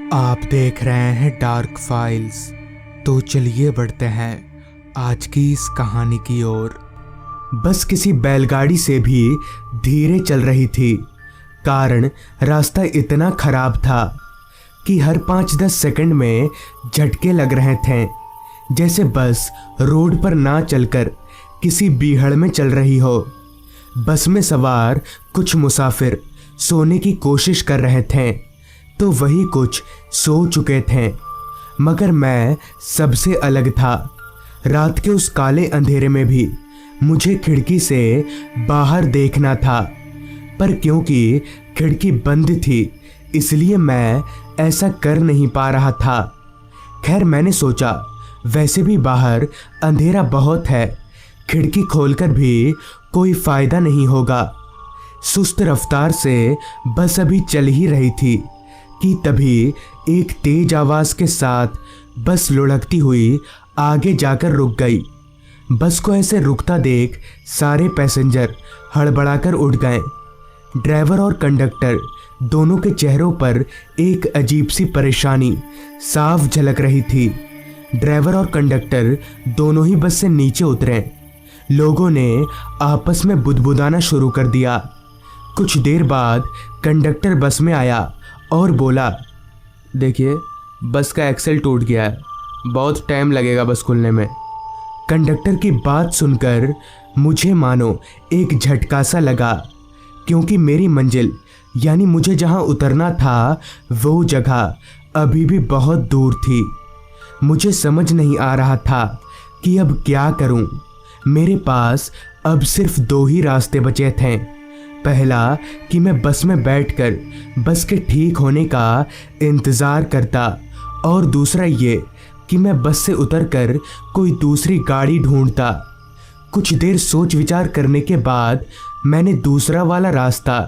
आप देख रहे हैं डार्क फाइल्स। तो चलिए बढ़ते हैं आज की इस कहानी की ओर। बस किसी बैलगाड़ी से भी धीरे चल रही थी, कारण रास्ता इतना खराब था कि हर 5-10 सेकंड में झटके लग रहे थे, जैसे बस रोड पर ना चलकर किसी बीहड़ में चल रही हो। बस में सवार कुछ मुसाफिर सोने की कोशिश कर रहे थे तो वही कुछ सो चुके थे, मगर मैं सबसे अलग था। रात के उस काले अंधेरे में भी मुझे खिड़की से बाहर देखना था, पर क्योंकि खिड़की बंद थी इसलिए मैं ऐसा कर नहीं पा रहा था। खैर, मैंने सोचा वैसे भी बाहर अंधेरा बहुत है, खिड़की खोलकर भी कोई फायदा नहीं होगा। सुस्त रफ्तार से बस अभी चल ही रही थी कि तभी एक तेज आवाज के साथ बस लुढ़कती हुई आगे जाकर रुक गई। बस को ऐसे रुकता देख सारे पैसेंजर हड़बड़ाकर उठ गए। ड्राइवर और कंडक्टर दोनों के चेहरों पर एक अजीब सी परेशानी साफ झलक रही थी। ड्राइवर और कंडक्टर दोनों ही बस से नीचे उतरे। लोगों ने आपस में बुदबुदाना शुरू कर दिया। कुछ देर बाद कंडक्टर बस में आया और बोला, देखिए बस का एक्सेल टूट गया है, बहुत टाइम लगेगा बस खुलने में। कंडक्टर की बात सुनकर मुझे मानो एक झटका सा लगा, क्योंकि मेरी मंजिल यानी मुझे जहां उतरना था वो जगह अभी भी बहुत दूर थी। मुझे समझ नहीं आ रहा था कि अब क्या करूं। मेरे पास अब सिर्फ 2 ही रास्ते बचे थे। पहला कि मैं बस में बैठकर बस के ठीक होने का इंतज़ार करता, और दूसरा ये कि मैं बस से उतरकर कोई दूसरी गाड़ी ढूंढता। कुछ देर सोच विचार करने के बाद मैंने दूसरा वाला रास्ता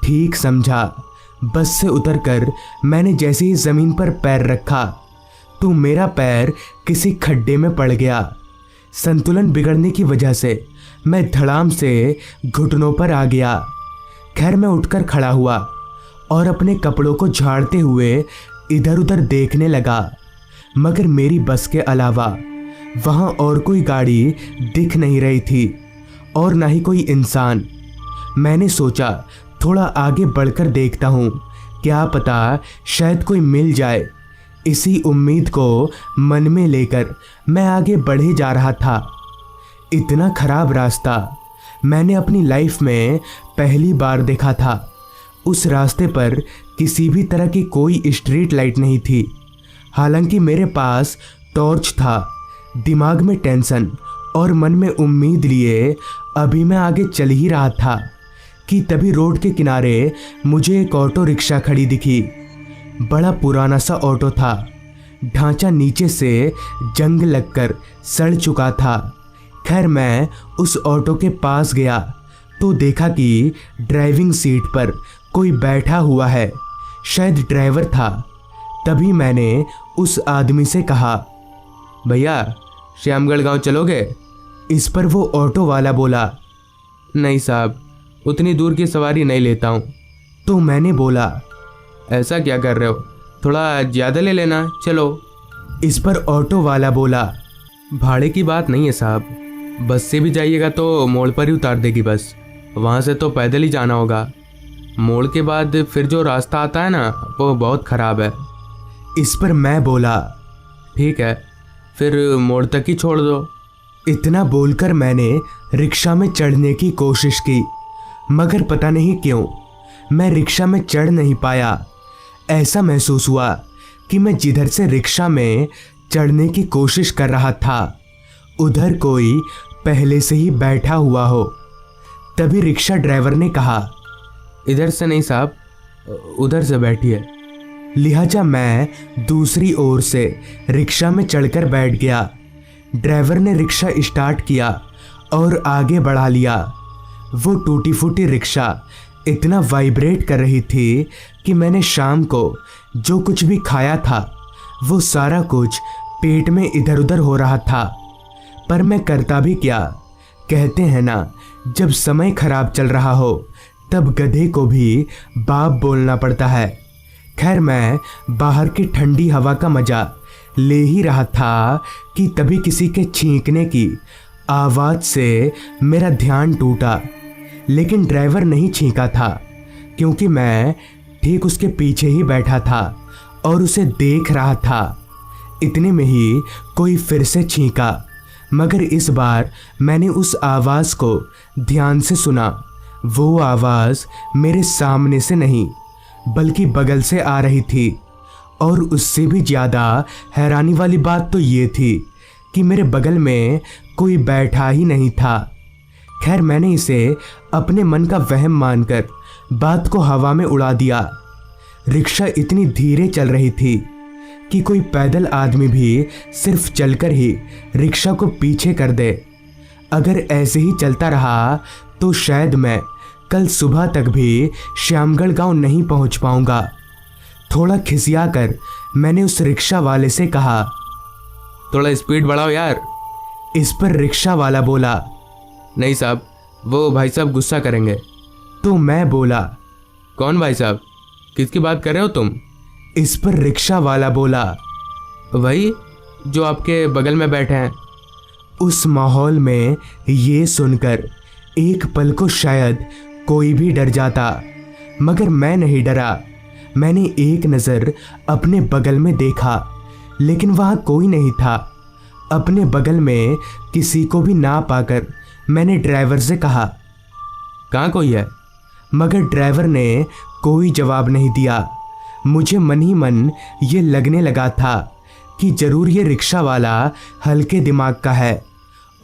ठीक समझा। बस से उतरकर मैंने जैसे ही ज़मीन पर पैर रखा तो मेरा पैर किसी खड्डे में पड़ गया। संतुलन बिगड़ने की वजह से मैं धड़ाम से घुटनों पर आ गया। खैर, मैं उठकर खड़ा हुआ और अपने कपड़ों को झाड़ते हुए इधर उधर देखने लगा, मगर मेरी बस के अलावा वहां और कोई गाड़ी दिख नहीं रही थी और ना ही कोई इंसान। मैंने सोचा थोड़ा आगे बढ़कर देखता हूँ, क्या पता शायद कोई मिल जाए। इसी उम्मीद को मन में लेकर मैं आगे बढ़े जा रहा था। इतना खराब रास्ता मैंने अपनी लाइफ में पहली बार देखा था। उस रास्ते पर किसी भी तरह की कोई स्ट्रीट लाइट नहीं थी। हालांकि मेरे पास टॉर्च था। दिमाग में टेंशन और मन में उम्मीद लिए अभी मैं आगे चल ही रहा था कि तभी रोड के किनारे मुझे एक ऑटो रिक्शा खड़ी दिखी। बड़ा पुराना सा ऑटो था। ढांचा नीचे से जंग लगकर सड़ चुका था। खैर, मैं उस ऑटो के पास गया तो देखा कि ड्राइविंग सीट पर कोई बैठा हुआ है, शायद ड्राइवर था। तभी मैंने उस आदमी से कहा, भैया श्यामगढ़ गांव चलोगे? इस पर वो ऑटो वाला बोला, नहीं साहब, उतनी दूर की सवारी नहीं लेता हूँ। तो मैंने बोला, ऐसा क्या कर रहे हो, थोड़ा ज़्यादा ले लेना, चलो। इस पर ऑटो वाला बोला, भाड़े की बात नहीं है साहब, बस से भी जाइएगा तो मोड़ पर ही उतार देगी बस, वहाँ से तो पैदल ही जाना होगा। मोड़ के बाद फिर जो रास्ता आता है ना वो बहुत ख़राब है। इस पर मैं बोला, ठीक है, फिर मोड़ तक ही छोड़ दो। इतना बोलकर मैंने रिक्शा में चढ़ने की कोशिश की, मगर पता नहीं क्यों मैं रिक्शा में चढ़ नहीं पाया। ऐसा महसूस हुआ कि मैं जिधर से रिक्शा में चढ़ने की कोशिश कर रहा था उधर कोई पहले से ही बैठा हुआ हो। तभी रिक्शा ड्राइवर ने कहा, इधर से नहीं साहब, उधर से बैठिए। लिहाजा मैं दूसरी ओर से रिक्शा में चढ़कर बैठ गया। ड्राइवर ने रिक्शा स्टार्ट किया और आगे बढ़ा लिया। वो टूटी फूटी रिक्शा इतना वाइब्रेट कर रही थी कि मैंने शाम को जो कुछ भी खाया था वो सारा कुछ पेट में इधर उधर हो रहा था। पर मैं करता भी क्या? कहते हैं ना, जब समय खराब चल रहा हो तब गधे को भी बाप बोलना पड़ता है। खैर मैं बाहर की ठंडी हवा का मजा ले ही रहा था कि तभी किसी के छींकने की आवाज़ से मेरा ध्यान टूटा। लेकिन ड्राइवर नहीं छींका था, क्योंकि मैं ठीक उसके पीछे ही बैठा था और उसे देख रहा था। इतने में ही कोई फिर से छींका, मगर इस बार मैंने उस आवाज़ को ध्यान से सुना। वो आवाज़ मेरे सामने से नहीं बल्कि बगल से आ रही थी। और उससे भी ज़्यादा हैरानी वाली बात तो ये थी कि मेरे बगल में कोई बैठा ही नहीं था। खैर मैंने इसे अपने मन का वहम मानकर बात को हवा में उड़ा दिया। रिक्शा इतनी धीरे चल रही थी कि कोई पैदल आदमी भी सिर्फ चलकर ही रिक्शा को पीछे कर दे। अगर ऐसे ही चलता रहा तो शायद मैं कल सुबह तक भी श्यामगढ़ गांव नहीं पहुंच पाऊंगा। थोड़ा खिसिया कर मैंने उस रिक्शा वाले से कहा, थोड़ा स्पीड बढ़ाओ यार। इस पर रिक्शा वाला बोला, नहीं साहब, वो भाई साहब गुस्सा करेंगे। तो मैं बोला, कौन भाई साहब, किसकी बात कर रहे हो तुम? इस पर रिक्शा वाला बोला, वही जो आपके बगल में बैठे हैं। उस माहौल में ये सुनकर एक पल को शायद कोई भी डर जाता, मगर मैं नहीं डरा। मैंने एक नज़र अपने बगल में देखा, लेकिन वहाँ कोई नहीं था। अपने बगल में किसी को भी ना पाकर मैंने ड्राइवर से कहा, कहाँ कोई है? मगर ड्राइवर ने कोई जवाब नहीं दिया। मुझे मन ही मन ये लगने लगा था कि ज़रूर ये रिक्शा वाला हल्के दिमाग का है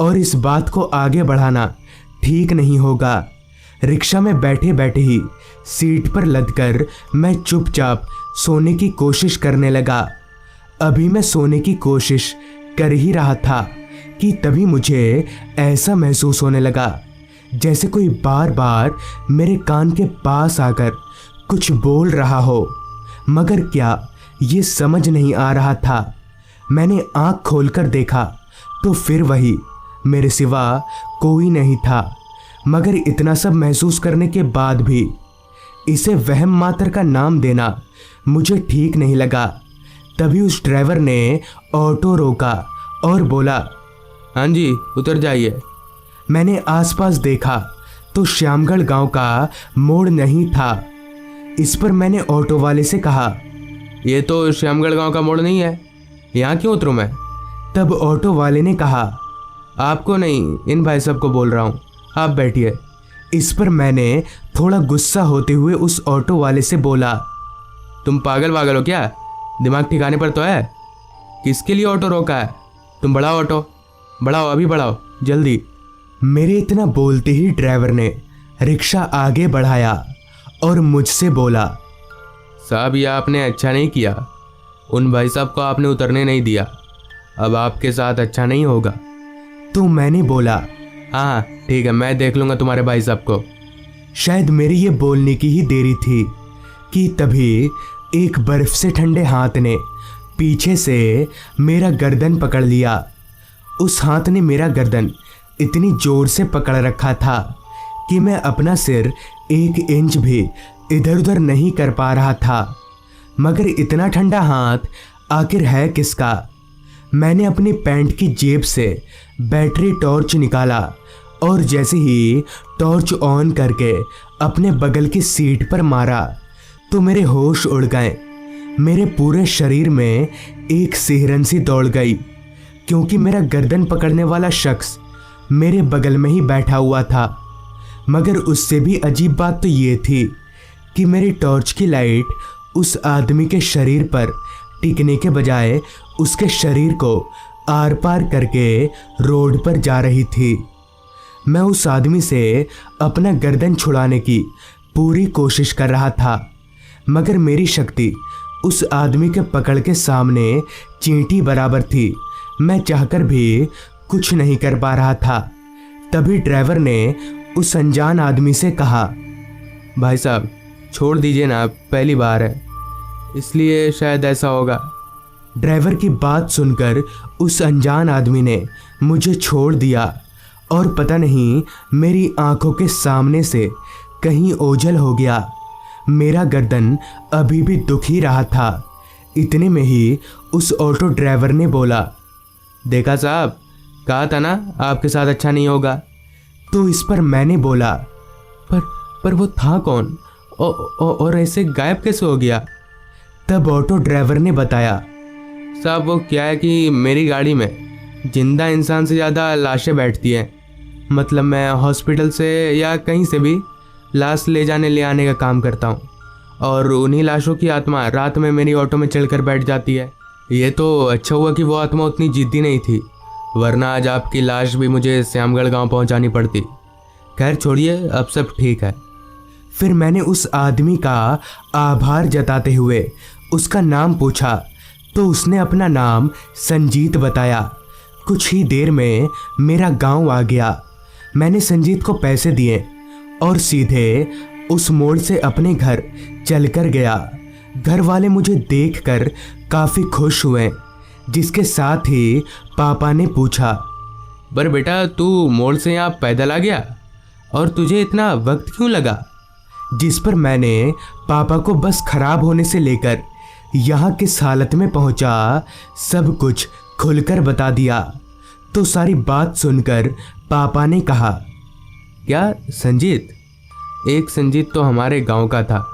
और इस बात को आगे बढ़ाना ठीक नहीं होगा। रिक्शा में बैठे बैठे ही सीट पर लदकर मैं चुपचाप सोने की कोशिश करने लगा। अभी मैं सोने की कोशिश कर ही रहा था कि तभी मुझे ऐसा महसूस होने लगा जैसे कोई बार बार मेरे कान के पास आकर कुछ बोल रहा हो, मगर क्या ये समझ नहीं आ रहा था। मैंने आँख खोलकर देखा तो फिर वही, मेरे सिवा कोई नहीं था। मगर इतना सब महसूस करने के बाद भी इसे वहम मात्र का नाम देना मुझे ठीक नहीं लगा। तभी उस ड्राइवर ने ऑटो रोका और बोला, हाँ जी, उतर जाइए। मैंने आसपास देखा तो श्यामगढ़ गांव का मोड़ नहीं था। इस पर मैंने ऑटो वाले से कहा, ये तो श्यामगढ़ गांव का मोड़ नहीं है, यहाँ क्यों उतरूँ मैं? तब ऑटो वाले ने कहा, आपको नहीं, इन भाई साहब को बोल रहा हूँ, आप बैठिए। इस पर मैंने थोड़ा गुस्सा होते हुए उस ऑटो वाले से बोला, तुम पागल वागल हो क्या? दिमाग ठिकाने पर तो है? किसके लिए ऑटो रोका है? तुम बढ़ाओ ऑटो, बढ़ाओ, अभी बढ़ाओ, जल्दी। मेरे इतना बोलते ही ड्राइवर ने रिक्शा आगे बढ़ाया और मुझसे बोला, साहब ये आपने अच्छा नहीं किया, उन भाई साहब को आपने उतरने नहीं दिया, अब आपके साथ अच्छा नहीं होगा। तो मैंने बोला, हाँ ठीक है, मैं देख लूँगा तुम्हारे भाई साहब को। शायद मेरी ये बोलने की ही देरी थी कि तभी एक बर्फ से ठंडे हाथ ने पीछे से मेरा गर्दन पकड़ लिया। उस हाथ ने मेरा गर्दन इतनी जोर से पकड़ रखा था कि मैं अपना सिर 1 इंच भी इधर उधर नहीं कर पा रहा था। मगर इतना ठंडा हाथ आखिर है किसका? मैंने अपनी पैंट की जेब से बैटरी टॉर्च निकाला और जैसे ही टॉर्च ऑन करके अपने बगल की सीट पर मारा तो मेरे होश उड़ गए। मेरे पूरे शरीर में एक सिहरन सी दौड़ गई, क्योंकि मेरा गर्दन पकड़ने वाला शख्स मेरे बगल में ही बैठा हुआ था। मगर उससे भी अजीब बात तो ये थी कि मेरी टॉर्च की लाइट उस आदमी के शरीर पर टिकने के बजाय उसके शरीर को आर पार करके रोड पर जा रही थी। मैं उस आदमी से अपना गर्दन छुड़ाने की पूरी कोशिश कर रहा था, मगर मेरी शक्ति उस आदमी के पकड़ के सामने चींटी बराबर थी। मैं चाहकर भी कुछ नहीं कर पा रहा था। तभी ड्राइवर ने उस अनजान आदमी से कहा, भाई साहब छोड़ दीजिए ना, पहली बार है इसलिए शायद ऐसा होगा। ड्राइवर की बात सुनकर उस अनजान आदमी ने मुझे छोड़ दिया और पता नहीं मेरी आंखों के सामने से कहीं ओझल हो गया। मेरा गर्दन अभी भी दुख ही रहा था। इतने में ही उस ऑटो ड्राइवर ने बोला, देखा साहब, कहा था ना आपके साथ अच्छा नहीं होगा। तो इस पर मैंने बोला, पर वो था कौन और ऐसे गायब कैसे हो गया? तब ऑटो ड्राइवर ने बताया, साहब वो क्या है कि मेरी गाड़ी में जिंदा इंसान से ज़्यादा लाशें बैठती हैं। मतलब मैं हॉस्पिटल से या कहीं से भी लाश ले जाने ले आने का काम करता हूँ, और उन्हीं लाशों की आत्मा रात में मेरी ऑटो में चढ़कर बैठ जाती है। ये तो अच्छा हुआ कि वो आत्मा उतनी जिद्दी नहीं थी, वरना आज आपकी लाश भी मुझे श्यामगढ़ गांव पहुंचानी पड़ती। खैर छोड़िए, अब सब ठीक है। फिर मैंने उस आदमी का आभार जताते हुए उसका नाम पूछा तो उसने अपना नाम संजीत बताया। कुछ ही देर में मेरा गांव आ गया। मैंने संजीत को पैसे दिए और सीधे उस मोड़ से अपने घर चलकर गया। घर वाले मुझे देखकर काफ़ी खुश हुए, जिसके साथ ही पापा ने पूछा, पर बेटा तू मोड़ से यहाँ पैदल आ गया और तुझे इतना वक्त क्यों लगा? जिस पर मैंने पापा को बस खराब होने से लेकर यहाँ किस हालत में पहुँचा सब कुछ खुलकर बता दिया। तो सारी बात सुनकर पापा ने कहा, क्या संजीत? एक संजीत तो हमारे गांव का था,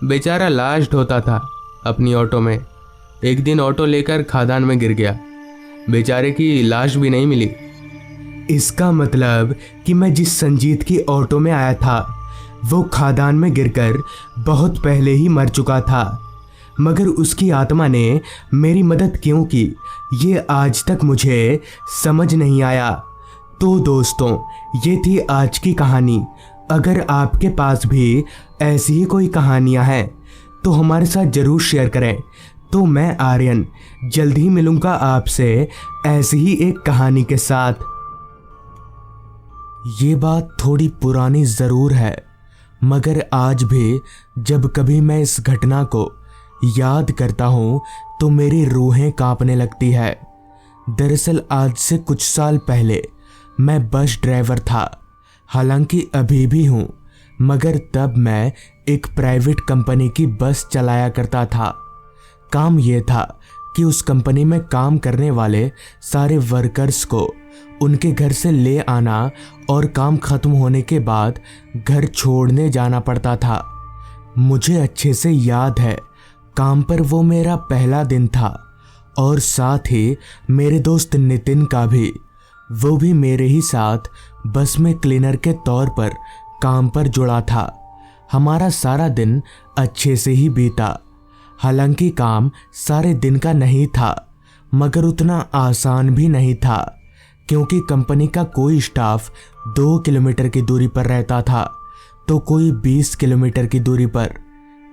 बेचारा लाश ढोता था अपनी ऑटो में। एक दिन ऑटो लेकर खादान में गिर गया, बेचारे की लाश भी नहीं मिली। इसका मतलब कि मैं जिस संजीत की ऑटो में आया था वो खादान में गिरकर बहुत पहले ही मर चुका था, मगर उसकी आत्मा ने मेरी मदद क्यों की ये आज तक मुझे समझ नहीं आया। तो दोस्तों, ये थी आज की कहानी। अगर आपके पास भी ऐसी ही कोई कहानियाँ हैं तो हमारे साथ ज़रूर शेयर करें। तो मैं आर्यन जल्द ही मिलूँगा आपसे ऐसी ही एक कहानी के साथ। ये बात थोड़ी पुरानी ज़रूर है, मगर आज भी जब कभी मैं इस घटना को याद करता हूँ तो मेरी रूहें कांपने लगती है। दरअसल आज से कुछ साल पहले मैं बस ड्राइवर था, हालांकि अभी भी हूँ, मगर तब मैं एक प्राइवेट कंपनी की बस चलाया करता था। काम ये था कि उस कंपनी में काम करने वाले सारे वर्कर्स को उनके घर से ले आना और काम खत्म होने के बाद घर छोड़ने जाना पड़ता था। मुझे अच्छे से याद है, काम पर वो मेरा पहला दिन था और साथ ही मेरे दोस्त नितिन का भी। वो भी मेरे ही साथ बस में क्लीनर के तौर पर काम पर जुड़ा था। हमारा सारा दिन अच्छे से ही बीता। हालांकि काम सारे दिन का नहीं था, मगर उतना आसान भी नहीं था, क्योंकि कंपनी का कोई स्टाफ 2 किलोमीटर की दूरी पर रहता था तो कोई 20 किलोमीटर की दूरी पर।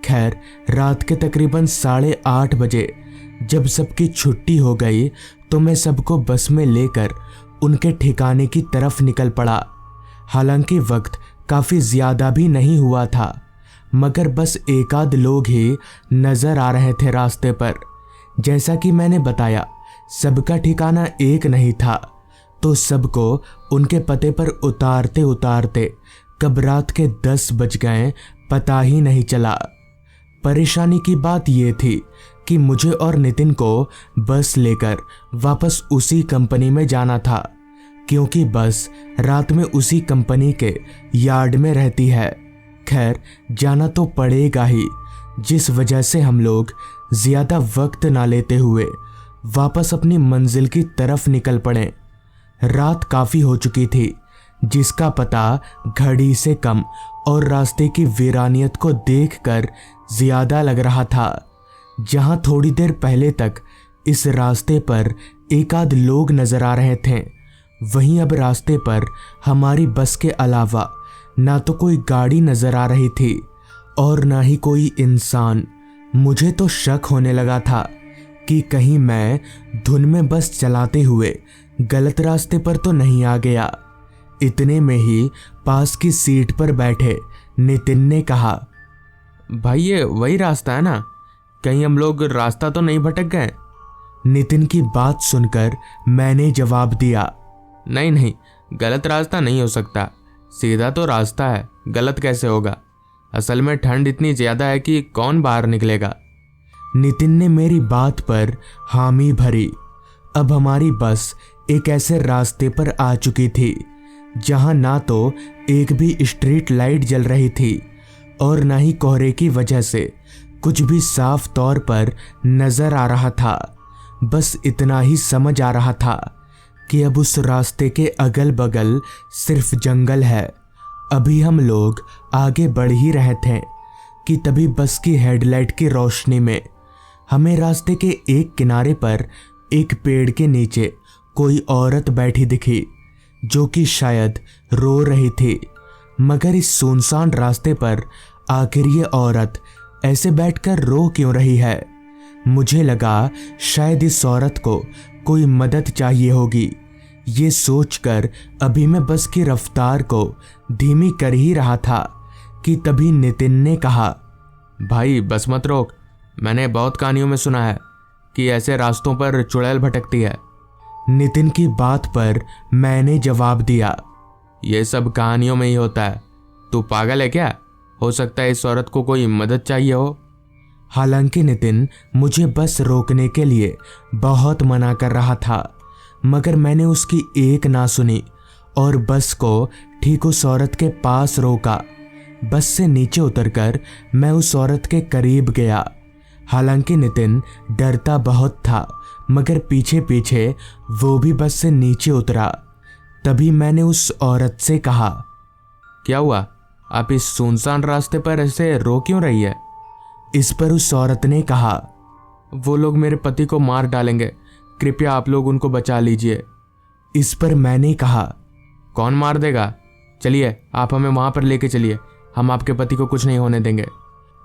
खैर, रात के तकरीबन 8:30 बजे जब सबकी छुट्टी हो गई तो मैं सबको बस में लेकर उनके ठिकाने की तरफ निकल पड़ा। हालांकि वक्त काफ़ी ज़्यादा भी नहीं हुआ था, मगर बस एक आध लोग ही नज़र आ रहे थे रास्ते पर। जैसा कि मैंने बताया, सबका ठिकाना एक नहीं था, तो सबको उनके पते पर उतारते उतारते कब रात के 10 बज गए पता ही नहीं चला। परेशानी की बात यह थी कि मुझे और नितिन को बस लेकर वापस उसी कंपनी में जाना था, क्योंकि बस रात में उसी कंपनी के यार्ड में रहती है। खैर, जाना तो पड़ेगा ही, जिस वजह से हम लोग ज़्यादा वक्त ना लेते हुए वापस अपनी मंजिल की तरफ निकल पड़े। रात काफ़ी हो चुकी थी, जिसका पता घड़ी से कम और रास्ते की वीरानियत को देखकर ज़्यादा लग रहा था। जहाँ थोड़ी देर पहले तक इस रास्ते पर एक आध लोग नज़र आ रहे थे, वहीं अब रास्ते पर हमारी बस के अलावा ना तो कोई गाड़ी नज़र आ रही थी और ना ही कोई इंसान। मुझे तो शक होने लगा था कि कहीं मैं धुन में बस चलाते हुए गलत रास्ते पर तो नहीं आ गया। इतने में ही पास की सीट पर बैठे नितिन ने कहा, भाई ये वही रास्ता है ना? कहीं हम लोग रास्ता तो नहीं भटक गए? नितिन की बात सुनकर मैंने जवाब दिया, नहीं नहीं, गलत रास्ता नहीं हो सकता, सीधा तो रास्ता है, गलत कैसे होगा? असल में ठंड इतनी ज़्यादा है कि कौन बाहर निकलेगा। नितिन ने मेरी बात पर हामी भरी। अब हमारी बस एक ऐसे रास्ते पर आ चुकी थी जहां ना तो एक भी स्ट्रीट लाइट जल रही थी और ना ही कोहरे की वजह से कुछ भी साफ तौर पर नजर आ रहा था। बस इतना ही समझ आ रहा था कि अब उस रास्ते के अगल बगल सिर्फ जंगल है। अभी हम लोग आगे बढ़ ही रहे थे कि तभी बस की हेडलाइट की रोशनी में हमें रास्ते के एक किनारे पर एक पेड़ के नीचे कोई औरत बैठी दिखी, जो कि शायद रो रही थी। मगर इस सुनसान रास्ते पर आखिर ये औरत ऐसे बैठकर रो क्यों रही है? मुझे लगा शायद इस औरत को कोई मदद चाहिए होगी। ये सोचकर अभी मैं बस की रफ्तार को धीमी कर ही रहा था कि तभी नितिन ने कहा, भाई बस मत रोक, मैंने बहुत कहानियों में सुना है कि ऐसे रास्तों पर चुड़ैल भटकती है। नितिन की बात पर मैंने जवाब दिया, ये सब कहानियों में ही होता है, तू पागल है क्या? हो सकता है इस औरत को कोई मदद चाहिए हो। हालांकि नितिन मुझे बस रोकने के लिए बहुत मना कर रहा था, मगर मैंने उसकी एक ना सुनी और बस को ठीक उस औरत के पास रोका। बस से नीचे उतरकर मैं उस औरत के करीब गया। हालांकि नितिन डरता बहुत था, मगर पीछे पीछे वो भी बस से नीचे उतरा। तभी मैंने उस औरत से कहा, क्या हुआ? आप इस सुनसान रास्ते पर ऐसे रो क्यों रही है? इस पर उस औरत ने कहा, वो लोग मेरे पति को मार डालेंगे, कृपया आप लोग उनको बचा लीजिए। इस पर मैंने कहा, कौन मार देगा? चलिए आप हमें वहां पर लेके चलिए, हम आपके पति को कुछ नहीं होने देंगे।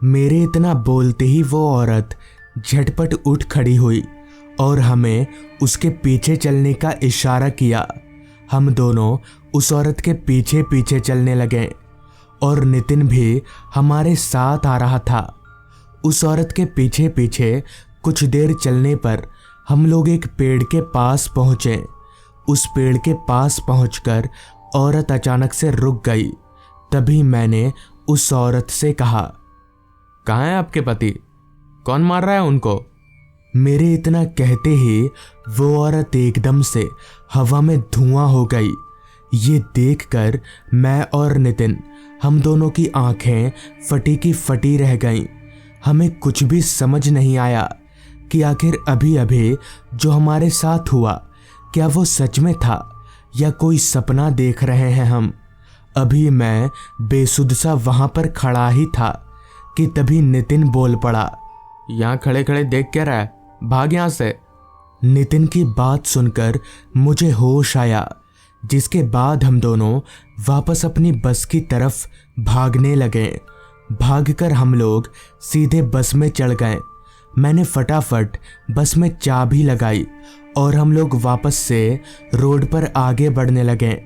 मेरे इतना बोलते ही वो औरत झटपट उठ खड़ी हुई और हमें उसके पीछे चलने का इशारा किया। हम दोनों उस औरत के पीछे पीछे चलने लगे और नितिन भी हमारे साथ आ रहा था। उस औरत के पीछे पीछे कुछ देर चलने पर हम लोग एक पेड़ के पास पहुंचे। उस पेड़ के पास पहुंचकर औरत अचानक से रुक गई। तभी मैंने उस औरत से कहा, कहाँ है आपके पति? कौन मार रहा है उनको? मेरे इतना कहते ही वो औरत एकदम से हवा में धुआं हो गई। ये देखकर मैं और नितिन, हम दोनों की आंखें फटी की फटी रह गईं। हमें कुछ भी समझ नहीं आया कि आखिर अभी अभी जो हमारे साथ हुआ, क्या वो सच में था या कोई सपना देख रहे हैं हम। अभी मैं बेसुध सा वहां पर खड़ा ही था कि तभी नितिन बोल पड़ा, यहाँ खड़े खड़े देख क्या रहा है, भाग यहाँ से। नितिन की बात सुनकर मुझे होश आया, जिसके बाद हम दोनों वापस अपनी बस की तरफ भागने लगे। भागकर हम लोग सीधे बस में चढ़ गए। मैंने फटाफट बस में चाबी लगाई और हम लोग वापस से रोड पर आगे बढ़ने लगे।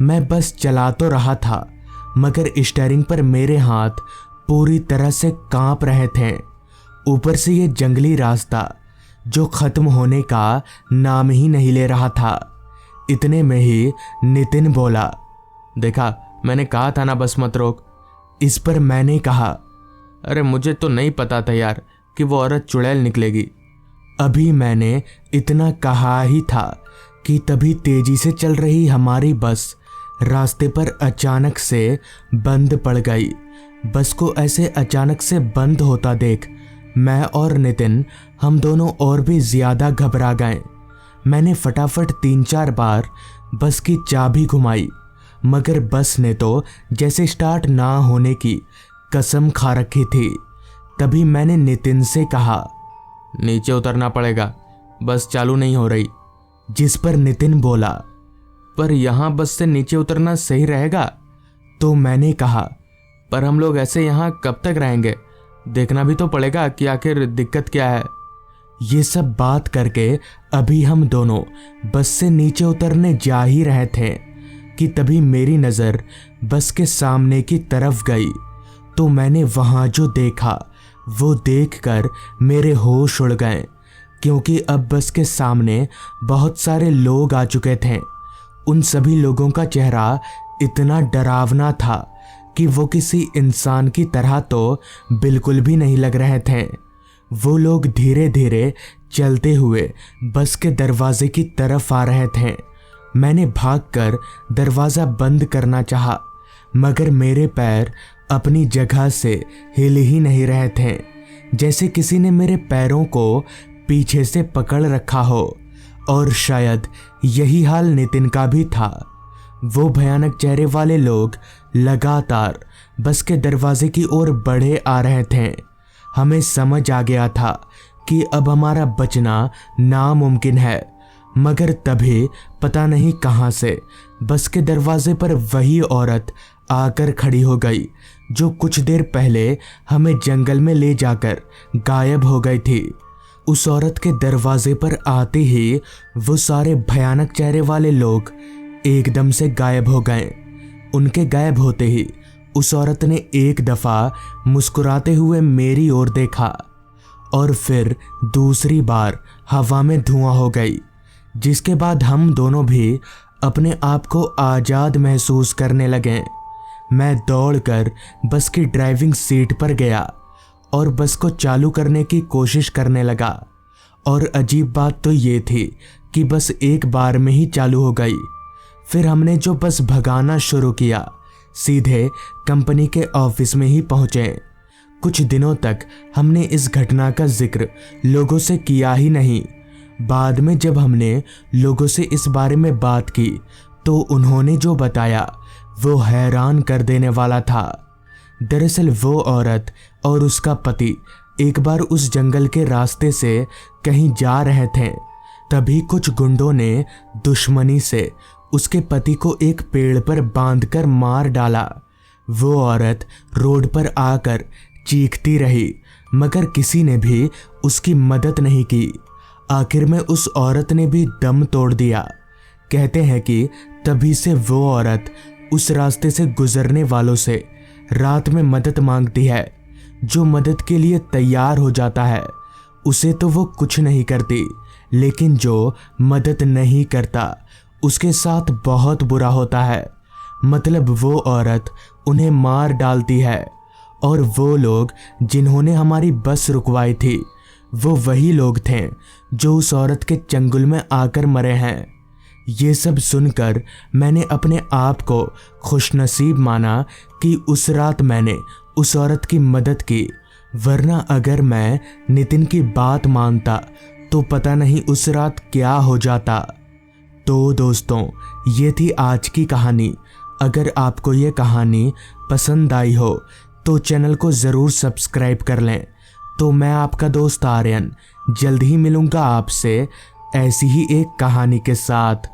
मैं बस चला तो रहा था, मगर स्टीयरिंग पर मेरे हाथ पूरी तरह से कांप रहे थे। ऊपर से ये जंगली रास्ता जो खत्म होने का नाम ही नहीं ले रहा था। इतने में ही नितिन बोला, देखा मैंने कहा था ना बस मत रोक। इस पर मैंने कहा, अरे मुझे तो नहीं पता था यार कि वो औरत चुड़ैल निकलेगी। अभी मैंने इतना कहा ही था कि तभी तेजी से चल रही हमारी बस रास्ते पर अचानक से बंद पड़ गई। बस को ऐसे अचानक से बंद होता देख मैं और नितिन, हम दोनों और भी ज्यादा घबरा गए। मैंने फटाफट 3-4 बार बस की चाबी घुमाई, मगर बस ने तो जैसे स्टार्ट ना होने की कसम खा रखी थी। तभी मैंने नितिन से कहा, नीचे उतरना पड़ेगा, बस चालू नहीं हो रही। जिस पर नितिन बोला, पर यहाँ बस से नीचे उतरना सही रहेगा? तो मैंने कहा, पर हम लोग ऐसे यहाँ कब तक रहेंगे? देखना भी तो पड़ेगा कि आखिर दिक्कत क्या है। ये सब बात करके अभी हम दोनों बस से नीचे उतरने जा ही रहे थे कि तभी मेरी नज़र बस के सामने की तरफ गई। तो मैंने वहाँ जो देखा वो देखकर मेरे होश उड़ गए, क्योंकि अब बस के सामने बहुत सारे लोग आ चुके थे। उन सभी लोगों का चेहरा इतना डरावना था कि वो किसी इंसान की तरह तो बिल्कुल भी नहीं लग रहे थे। वो लोग धीरे धीरे चलते हुए बस के दरवाजे की तरफ आ रहे थे। मैंने भागकर दरवाज़ा बंद करना चाहा, मगर मेरे पैर अपनी जगह से हिल ही नहीं रहे थे, जैसे किसी ने मेरे पैरों को पीछे से पकड़ रखा हो। और शायद यही हाल नितिन का भी था। वो भयानक चेहरे वाले लोग लगातार बस के दरवाजे की ओर बढ़े आ रहे थे। हमें समझ आ गया था कि अब हमारा बचना नामुमकिन है, मगर तभी पता नहीं कहां से बस के दरवाजे पर वही औरत आकर खड़ी हो गई जो कुछ देर पहले हमें जंगल में ले जाकर गायब हो गई थी। उस औरत के दरवाजे पर आते ही वो सारे भयानक चेहरे वाले लोग एकदम से गायब हो गए। उनके गायब होते ही उस औरत ने एक दफ़ा मुस्कुराते हुए मेरी ओर देखा और फिर दूसरी बार हवा में धुआं हो गई, जिसके बाद हम दोनों भी अपने आप को आज़ाद महसूस करने लगे। मैं दौड़कर बस की ड्राइविंग सीट पर गया और बस को चालू करने की कोशिश करने लगा। और अजीब बात तो ये थी कि बस एक बार में ही चालू हो गई। फिर हमने जो बस भगाना शुरू किया, सीधे कंपनी के ऑफिस में ही पहुंचे। कुछ दिनों तक हमने इस घटना का जिक्र लोगों से किया ही नहीं। बाद में जब हमने लोगों से इस बारे में बात की तो उन्होंने जो बताया वो हैरान कर देने वाला था। दरअसल वो औरत और उसका पति एक बार उस जंगल के रास्ते से कहीं जा रहे थे। तभी कुछ गुंडों ने दुश्मनी से उसके पति को एक पेड़ पर बांधकर मार डाला। वो औरत रोड पर आकर चीखती रही, मगर किसी ने भी उसकी मदद नहीं की। आखिर में उस औरत ने भी दम तोड़ दिया। कहते हैं कि तभी से वो औरत उस रास्ते से गुजरने वालों से रात में मदद मांगती है। जो मदद के लिए तैयार हो जाता है उसे तो वो कुछ नहीं करती, लेकिन जो मदद नहीं करता उसके साथ बहुत बुरा होता है। मतलब वो औरत उन्हें मार डालती है। और वो लोग जिन्होंने हमारी बस रुकवाई थी वो वही लोग थे जो उस औरत के चंगुल में आकर मरे हैं। ये सब सुनकर मैंने अपने आप को खुशनसीब माना कि उस रात मैंने उस औरत की मदद की, वरना अगर मैं नितिन की बात मानता तो पता नहीं उस रात क्या हो जाता। तो दोस्तों, ये थी आज की कहानी। अगर आपको ये कहानी पसंद आई हो तो चैनल को ज़रूर सब्सक्राइब कर लें। तो मैं आपका दोस्त आर्यन जल्द ही मिलूँगा आपसे ऐसी ही एक कहानी के साथ।